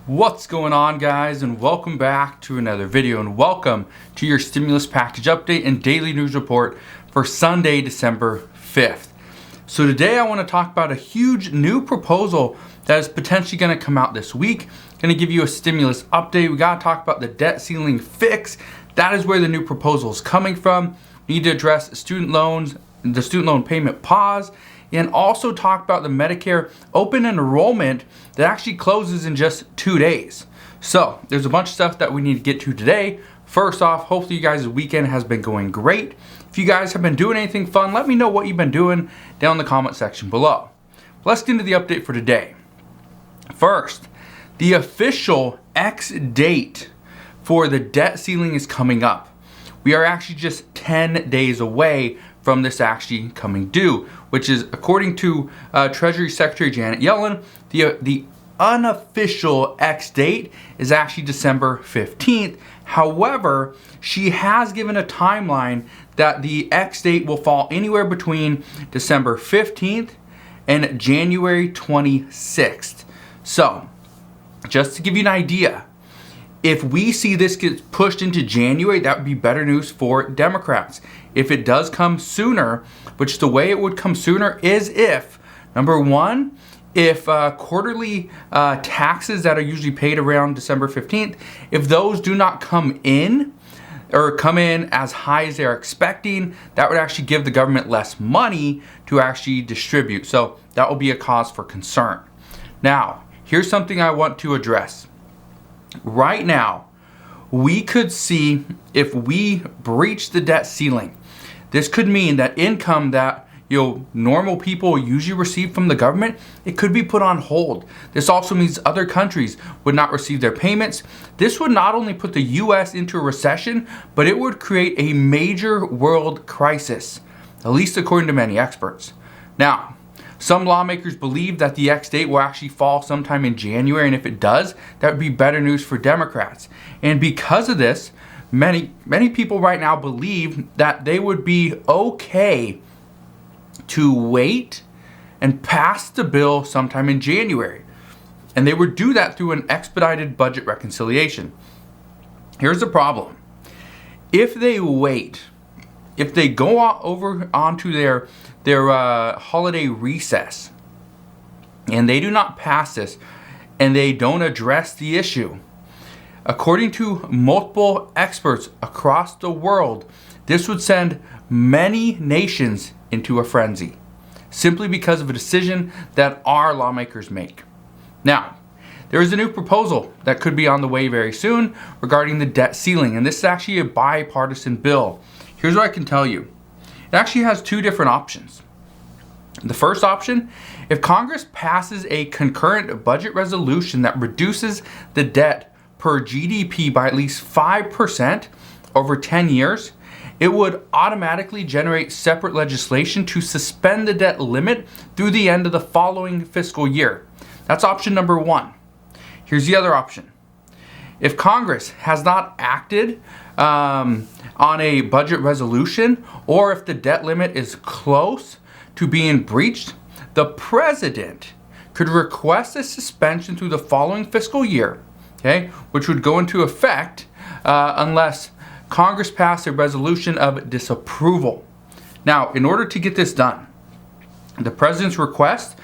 What's going on, guys, and welcome back to another video, and welcome to your stimulus package update and daily news report for Sunday, December 5th. So today I want to talk about a huge new proposal that is potentially going to come out this week. Going to give you a stimulus update. We got to talk about the debt ceiling fix. That is where the new proposal is coming from. We need to address student loans, the student loan payment pause, and also talk about the Medicare open enrollment that actually closes in just 2 days. So there's a bunch of stuff that we need to get to today. First off, hopefully you guys' weekend has been going great. If you guys have been doing anything fun, let me know what you've been doing down in the comment section below. Let's get into the update for today. First, the official X date for the debt ceiling is coming up. We are actually just 10 days away from this actually coming due, which is, according to Treasury Secretary Janet Yellen, the unofficial X date is actually December 15th. However, she has given a timeline that the X date will fall anywhere between December 15th and January 26th. So, just to give you an idea, if we see this get pushed into January, that would be better news for Democrats. If it does come sooner, which the way it would come sooner is if, number one, if quarterly taxes that are usually paid around December 15th, if those do not come in or come in as high as they're expecting, that would actually give the government less money to actually distribute. So that will be a cause for concern. Now, here's something I want to address. Right now, we could see if we breach the debt ceiling, this could mean that income that normal people usually receive from the government, it could be put on hold. This also means other countries would not receive their payments. This would not only put the US into a recession, but it would create a major world crisis, at least according to many experts. Now, some lawmakers believe that the X date will actually fall sometime in January, and if it does, that would be better news for Democrats. And because of this, many people right now believe that they would be okay to wait and pass the bill sometime in January. And they would do that through an expedited budget reconciliation. Here's the problem. If they wait, if they go over onto their holiday recess and they do not pass this and they don't address the issue, according to multiple experts across the world, this would send many nations into a frenzy simply because of a decision that our lawmakers make. Now, there is a new proposal that could be on the way very soon regarding the debt ceiling, and this is actually a bipartisan bill. Here's what I can tell you. It actually has two different options. The first option, if Congress passes a concurrent budget resolution that reduces the debt per GDP by at least 5% over 10 years, it would automatically generate separate legislation to suspend the debt limit through the end of the following fiscal year. That's option number one. Here's the other option. If Congress has not acted on a budget resolution, or if the debt limit is close to being breached, the president could request a suspension through the following fiscal year, okay, which would go into effect unless Congress passed a resolution of disapproval. Now, in order to get this done, the president's request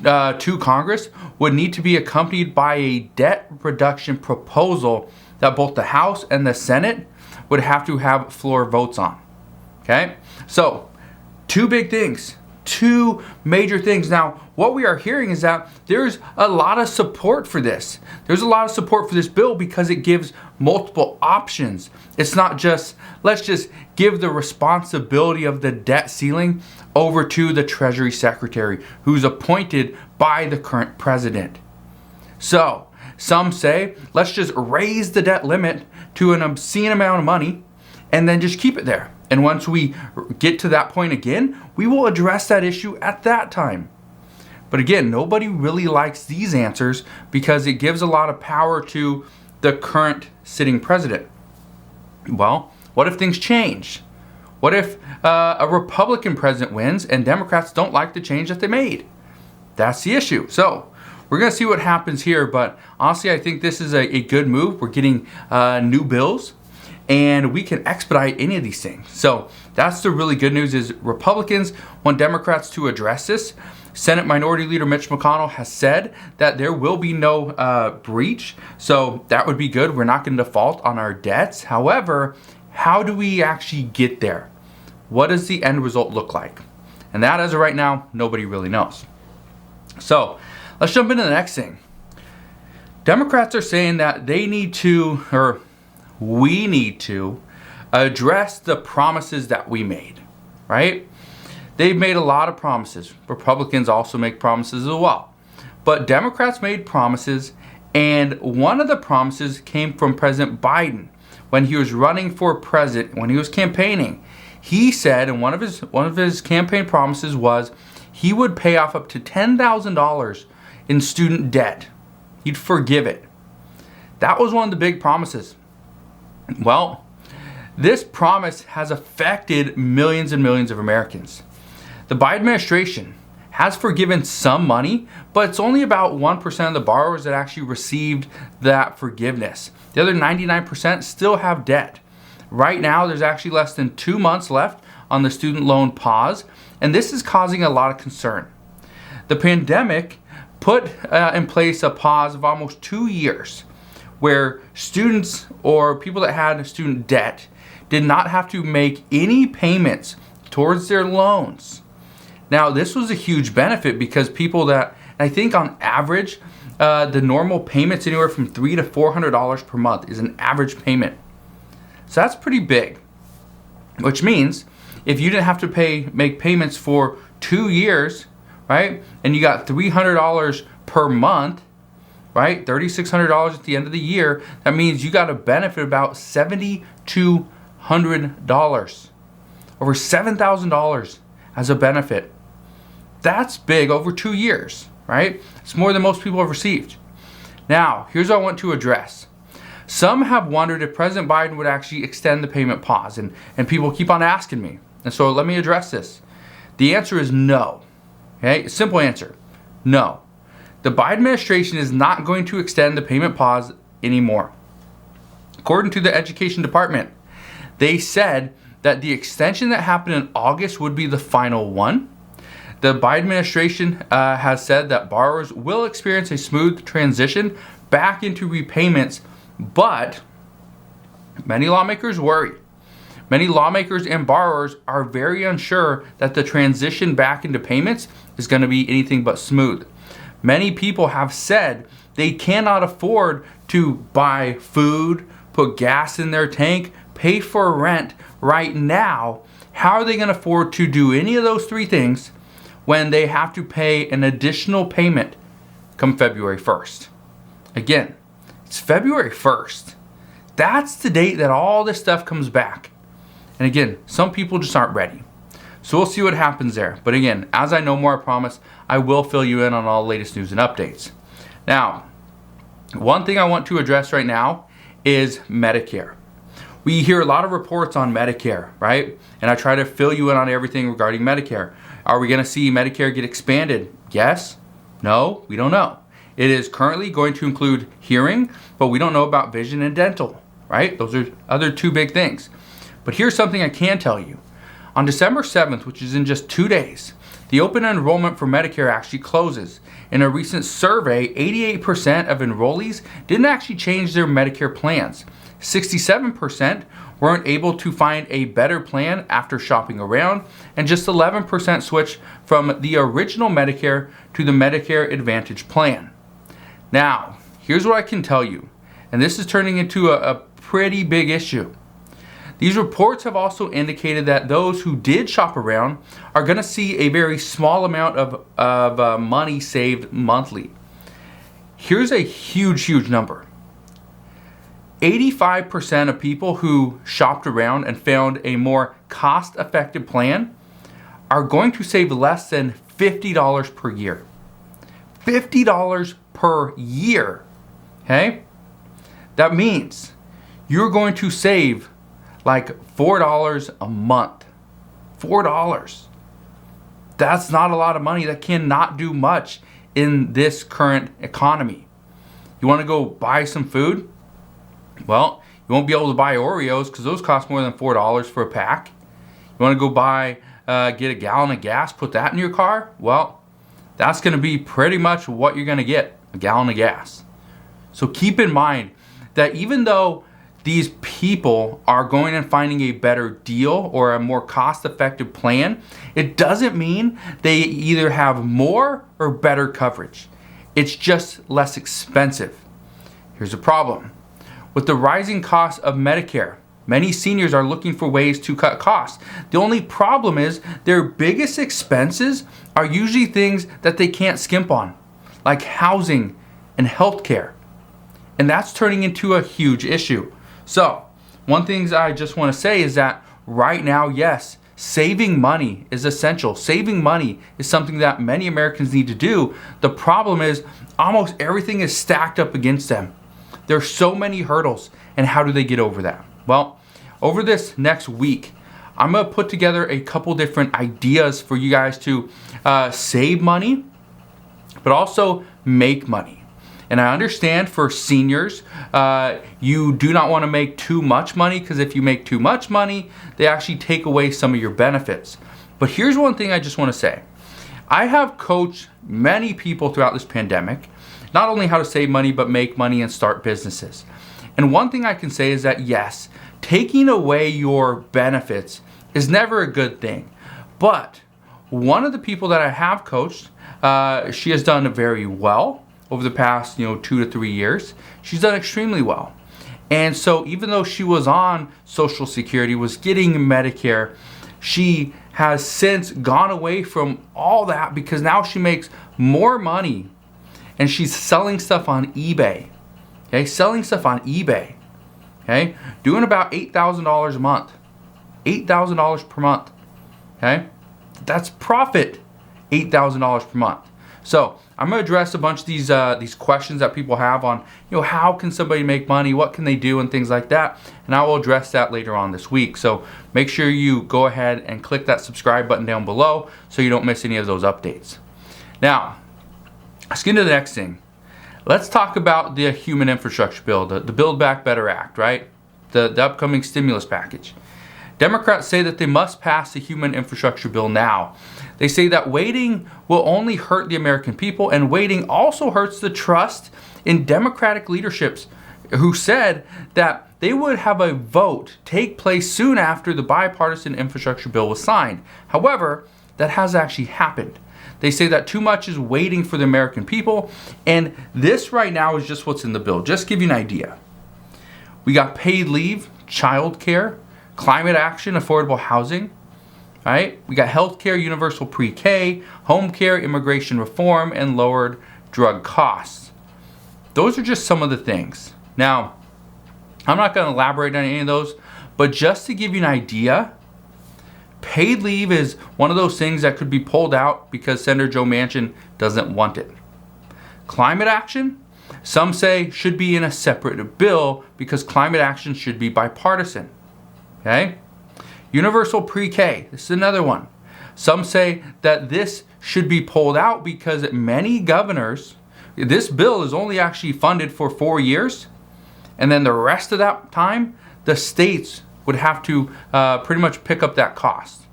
to Congress would need to be accompanied by a debt reduction proposal that both the House and the Senate would have to have floor votes on. Okay? So, two big things. Two major things. Now, what we are hearing is that there's a lot of support for this. There's a lot of support for this bill because it gives multiple options. It's not just, let's just give the responsibility of the debt ceiling over to the Treasury Secretary, who's appointed by the current president. So, some say, let's just raise the debt limit to an obscene amount of money and then just keep it there. And once we get to that point again, we will address that issue at that time. But again, nobody really likes these answers because it gives a lot of power to the current sitting president. Well, what if things change? What if a Republican president wins and Democrats don't like the change that they made? That's the issue. So we're going to see what happens here. But honestly, I think this is a good move. We're getting new bills, and we can expedite any of these things. So that's the really good news, is Republicans want Democrats to address this. Senate Minority Leader Mitch McConnell has said that there will be no breach. So that would be good. We're not going to default on our debts. However, how do we actually get there? What does the end result look like? And that, as of right now, nobody really knows. So let's jump into the next thing. Democrats are saying that they need to, or we need to, address the promises that we made, right? They've made a lot of promises. Republicans also make promises as well. But Democrats made promises, and one of the promises came from President Biden. When he was running for president, when he was campaigning, he said, and one of his campaign promises was he would pay off up to $10,000 in student debt. He'd forgive it. That was one of the big promises. Well, this promise has affected millions and millions of Americans. The Biden administration has forgiven some money, but it's only about 1% of the borrowers that actually received that forgiveness. The other 99% still have debt. Right now, there's actually less than 2 months left on the student loan pause, and this is causing a lot of concern. The pandemic put in place a pause of almost 2 years, where students or people that had student debt did not have to make any payments towards their loans. Now, this was a huge benefit because people that, I think on average, the normal payments anywhere from $300 to $400 per month is an average payment. So that's pretty big, which means if you didn't have to make payments for 2 years, right, and you got $300 per month, right, $3,600 at the end of the year, that means you got a benefit about $7,200, over $7,000 as a benefit. That's big over 2 years, right? It's more than most people have received. Now, here's what I want to address. Some have wondered if President Biden would actually extend the payment pause, and people keep on asking me. And so let me address this. The answer is no. Okay, simple answer, no. The Biden administration is not going to extend the payment pause anymore. According to the Education Department, they said that the extension that happened in August would be the final one. The Biden administration has said that borrowers will experience a smooth transition back into repayments, but many lawmakers worry. Many lawmakers and borrowers are very unsure that the transition back into payments is going to be anything but smooth. Many people have said they cannot afford to buy food, put gas in their tank, pay for rent right now. How are they going to afford to do any of those three things when they have to pay an additional payment come February 1st? Again, it's February 1st. That's the date that all this stuff comes back. And again, some people just aren't ready. So we'll see what happens there. But again, as I know more, I promise, I will fill you in on all the latest news and updates. Now, one thing I want to address right now is Medicare. We hear a lot of reports on Medicare, right? And I try to fill you in on everything regarding Medicare. Are we going to see Medicare get expanded? Yes? No? We don't know. It is currently going to include hearing, but we don't know about vision and dental, right? Those are other two big things. But here's something I can tell you. On December 7th, which is in just 2 days, the open enrollment for Medicare actually closes. In a recent survey, 88% of enrollees didn't actually change their Medicare plans. 67% weren't able to find a better plan after shopping around, and just 11% switched from the original Medicare to the Medicare Advantage plan. Now, here's what I can tell you, and this is turning into a pretty big issue. These reports have also indicated that those who did shop around are going to see a very small amount of money saved monthly. Here's a huge number. 85% of people who shopped around and found a more cost-effective plan are going to save less than $50 per year. $50 per year, okay? That means you're going to save like $4 a month. $4. That's not a lot of money. That cannot do much in this current economy. You want to go buy some food? Well, you won't be able to buy Oreos because those cost more than $4 for a pack. You want to go get a gallon of gas, put that in your car? Well, that's going to be pretty much what you're going to get, a gallon of gas. So keep in mind that even though these people are going and finding a better deal or a more cost-effective plan, it doesn't mean they either have more or better coverage. It's just less expensive. Here's the problem. With the rising cost of Medicare, many seniors are looking for ways to cut costs. The only problem is their biggest expenses are usually things that they can't skimp on, like housing and healthcare. And that's turning into a huge issue. So, one thing I just want to say is that right now, yes, saving money is essential. Saving money is something that many Americans need to do. The problem is almost everything is stacked up against them. There's so many hurdles, and how do they get over that? Well, over this next week, I'm going to put together a couple different ideas for you guys to save money, but also make money. And I understand for seniors, you do not want to make too much money, because if you make too much money, they actually take away some of your benefits. But here's one thing I just want to say. I have coached many people throughout this pandemic, not only how to save money, but make money and start businesses. And one thing I can say is that yes, taking away your benefits is never a good thing. But one of the people that I have coached, she has done very well over the past 2 to 3 years. She's done extremely well. And so even though she was on Social Security, was getting Medicare, she has since gone away from all that because now she makes more money and she's selling stuff on eBay. Okay, selling stuff on eBay. Okay, doing about $8,000 a month. $8,000 per month. Okay, that's profit. $8,000 per month. So I'm going to address a bunch of these questions that people have on, how can somebody make money, what can they do, and things like that. And I will address that later on this week. So make sure you go ahead and click that subscribe button down below so you don't miss any of those updates. Now, let's get into the next thing. Let's talk about the Human Infrastructure Bill, the Build Back Better Act, right? The upcoming stimulus package. Democrats say that they must pass the Human Infrastructure Bill now. They say that waiting will only hurt the American people, and waiting also hurts the trust in Democratic leaderships who said that they would have a vote take place soon after the bipartisan infrastructure bill was signed. However, that has actually happened. They say that too much is waiting for the American people, and this right now is just what's in the bill. Just to give you an idea. We got paid leave, child care, climate action, affordable housing, right? We got healthcare, universal pre-K, home care, immigration reform, and lowered drug costs. Those are just some of the things. Now, I'm not going to elaborate on any of those, but just to give you an idea, paid leave is one of those things that could be pulled out because Senator Joe Manchin doesn't want it. Climate action, some say should be in a separate bill because climate action should be bipartisan. Okay? Universal pre-K, this is another one. Some say that this should be pulled out because many governors, this bill is only actually funded for 4 years, and then the rest of that time, the states would have to pretty much pick up that cost.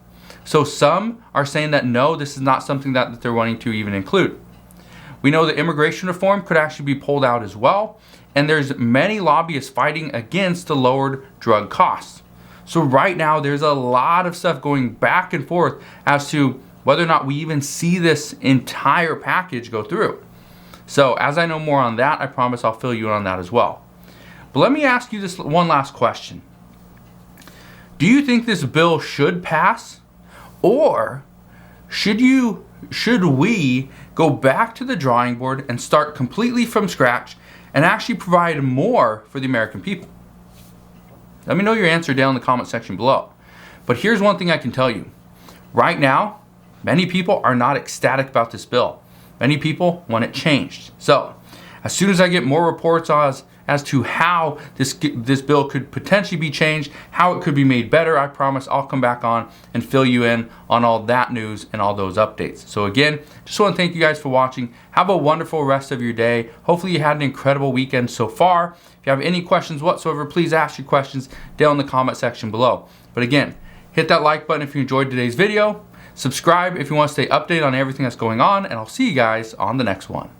So some are saying that no, this is not something that they're wanting to even include. We know that immigration reform could actually be pulled out as well, and there's many lobbyists fighting against the lowered drug costs. So right now there's a lot of stuff going back and forth as to whether or not we even see this entire package go through. So as I know more on that, I promise I'll fill you in on that as well. But let me ask you this one last question. Do you think this bill should pass, or should we go back to the drawing board and start completely from scratch and actually provide more for the American people? Let me know your answer down in the comment section below. But here's one thing I can tell you. Right now, many people are not ecstatic about this bill. Many people want it changed. So, As soon as I get more reports as to how this bill could potentially be changed, how it could be made better, I promise I'll come back on and fill you in on all that news and all those updates. So again, just want to thank you guys for watching. Have a wonderful rest of your day. Hopefully you had an incredible weekend so far. If you have any questions whatsoever, please ask your questions down in the comment section below. But again, hit that like button if you enjoyed today's video. Subscribe if you want to stay updated on everything that's going on, and I'll see you guys on the next one.